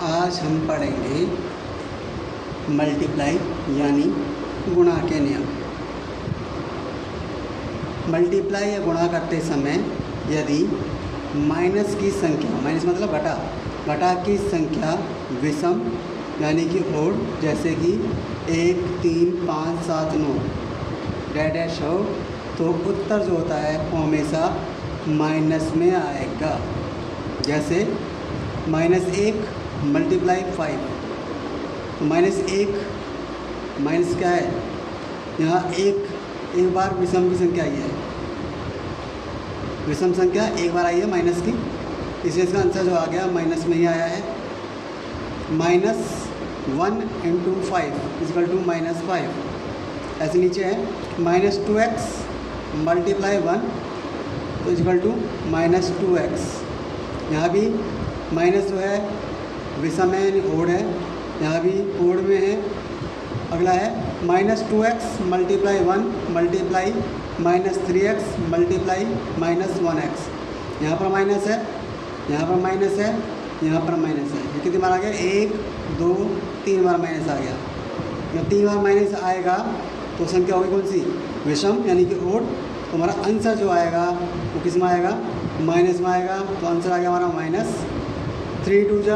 आज हम पढ़ेंगे मल्टीप्लाई यानी गुणा के नियम। मल्टीप्लाई या गुणा करते समय यदि माइनस की संख्या, माइनस मतलब घटा की संख्या विषम यानी कि ओड, जैसे कि 1, 3, 5, 7, 9 डैश हो, तो उत्तर जो होता है वो हमेशा माइनस में आएगा। जैसे -1 मल्टीप्लाई 5, तो -1 माइनस क्या है, यहाँ एक बार विषम की संख्या आई है, विषम संख्या एक बार आई है माइनस की, इसलिए इसका आंसर जो आ गया माइनस में ही आया है। -1 × 5 = -5। ऐसे नीचे है -2x मल्टीप्लाई 1 तो = -2x। यहाँ भी माइनस जो है विषम है यानी ओड है, यहाँ भी ओड में है। अगला है -2x multiply 1 multiply -3x multiply -1x। यहाँ पर माइनस है, यहाँ पर माइनस है, यहाँ पर माइनस है। ये कितनी बार आ गया, 1, 2, 3 बार माइनस आ गया। जब 3 बार माइनस आएगा तो संख्या होगी कौन सी, विषम यानी कि ओड। तो हमारा आंसर जो आएगा वो किस में आएगा, माइनस में आएगा। तो आंसर आ गया हमारा -3 × 2 =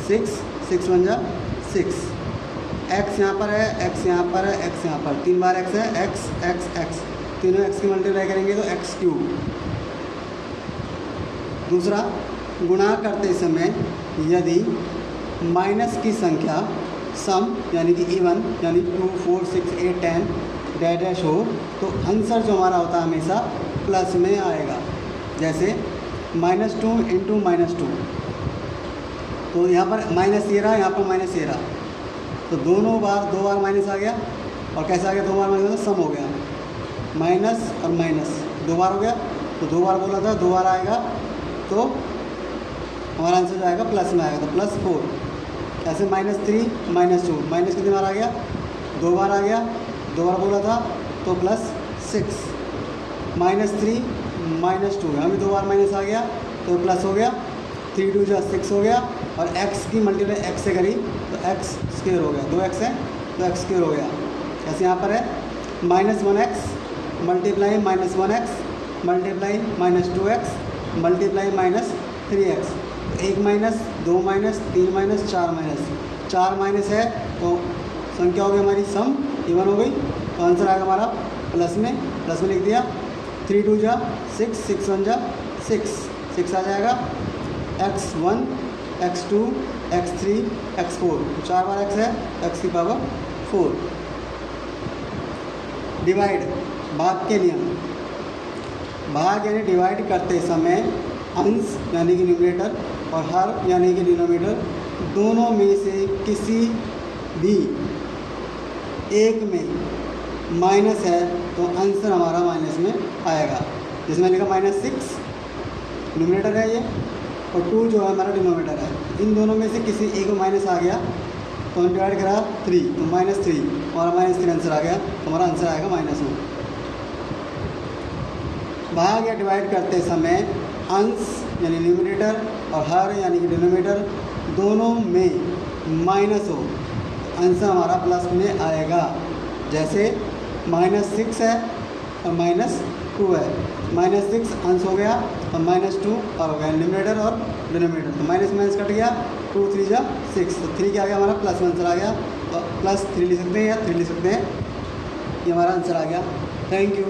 6, 6 × 1 = 6। x यहाँ पर है, x यहाँ पर है, x यहाँ पर 3 बार x है, x x x, तीनों x की मल्टीप्लाई करेंगे तो x3। दूसरा, गुणा करते समय यदि माइनस की संख्या सम यानी कि इवन यानी 2, 4, 6, 8, 10 डैश हो, तो आंसर जो हमारा होता है हमेशा प्लस में आएगा। जैसे -2 × -2, तो यहाँ पर माइनस ये रहा, यहाँ पर माइनस ये रहा, तो दो बार माइनस आ गया। और कैसे आ गया, 2 बार माइनस, सम हो गया, माइनस और माइनस 2 बार हो गया। तो 2 बार बोला था, 2 बार आएगा तो हमारा आंसर जो आएगा प्लस में आएगा, तो +4। ऐसे -3 -2, माइनस कितनी बार आ गया, 2 बार आ गया, 2 बार बोला था तो +6। -3 -2, यहाँ भी 2 बार माइनस आ गया तो प्लस हो गया, 3 × 2 = 6 हो गया। और x की मल्टीप्लाई x से करी तो x² हो गया, 2x है तो x² हो गया। ऐसे यहाँ पर है -1x multiply -1x multiply -2x multiply -3x। 1 minus, 2 minus, 3 minus, 4 minus, 4 minus है तो संख्या हो गई हमारी सम, इवन हो गई। तो आंसर आएगा हमारा प्लस में लिख दिया। 3 × 2 = 6, 6 × 1 = 6, 6 आ जाएगा। x1 x2 x3 x4, 4 बार x है, x की पावर 4। डिवाइड, भाग के नियम। भाग यानी डिवाइड करते समय अंश यानी कि न्यूमरेटर और हर यानी कि डिनोमिनेटर दोनों में से किसी भी एक में माइनस है तो आंसर हमारा माइनस में आएगा। जैसे मैंने लिखा -6 न्यूमरेटर है ये, और 2 जो है हमारा डिनोमिनेटर है। इन दोनों में से किसी एक में माइनस आ गया तो हमने डिवाइड करा 3, तो -3 और -3 आंसर आ गया, तो हमारा आंसर आएगा माइनस में। भाग या डिवाइड करते समय अंश यानी न्यूमरेटर और हर यानी कि डिनोमिनेटर दोनों में माइनस हो, आंसर हमारा प्लस में आएगा। जैसे -6 है और -2 है, -6 अंश हो गया और -2 और हो गया न्यूमरेटर और डिनोमिनेटर, तो माइनस कट गया, 2 × 3 = 6, तो 3 क्या आ गया हमारा प्लस में आंसर आ गया। तो +3 लिख सकते हैं या 3 लिख सकते हैं, ये हमारा आंसर आ गया। Thank you.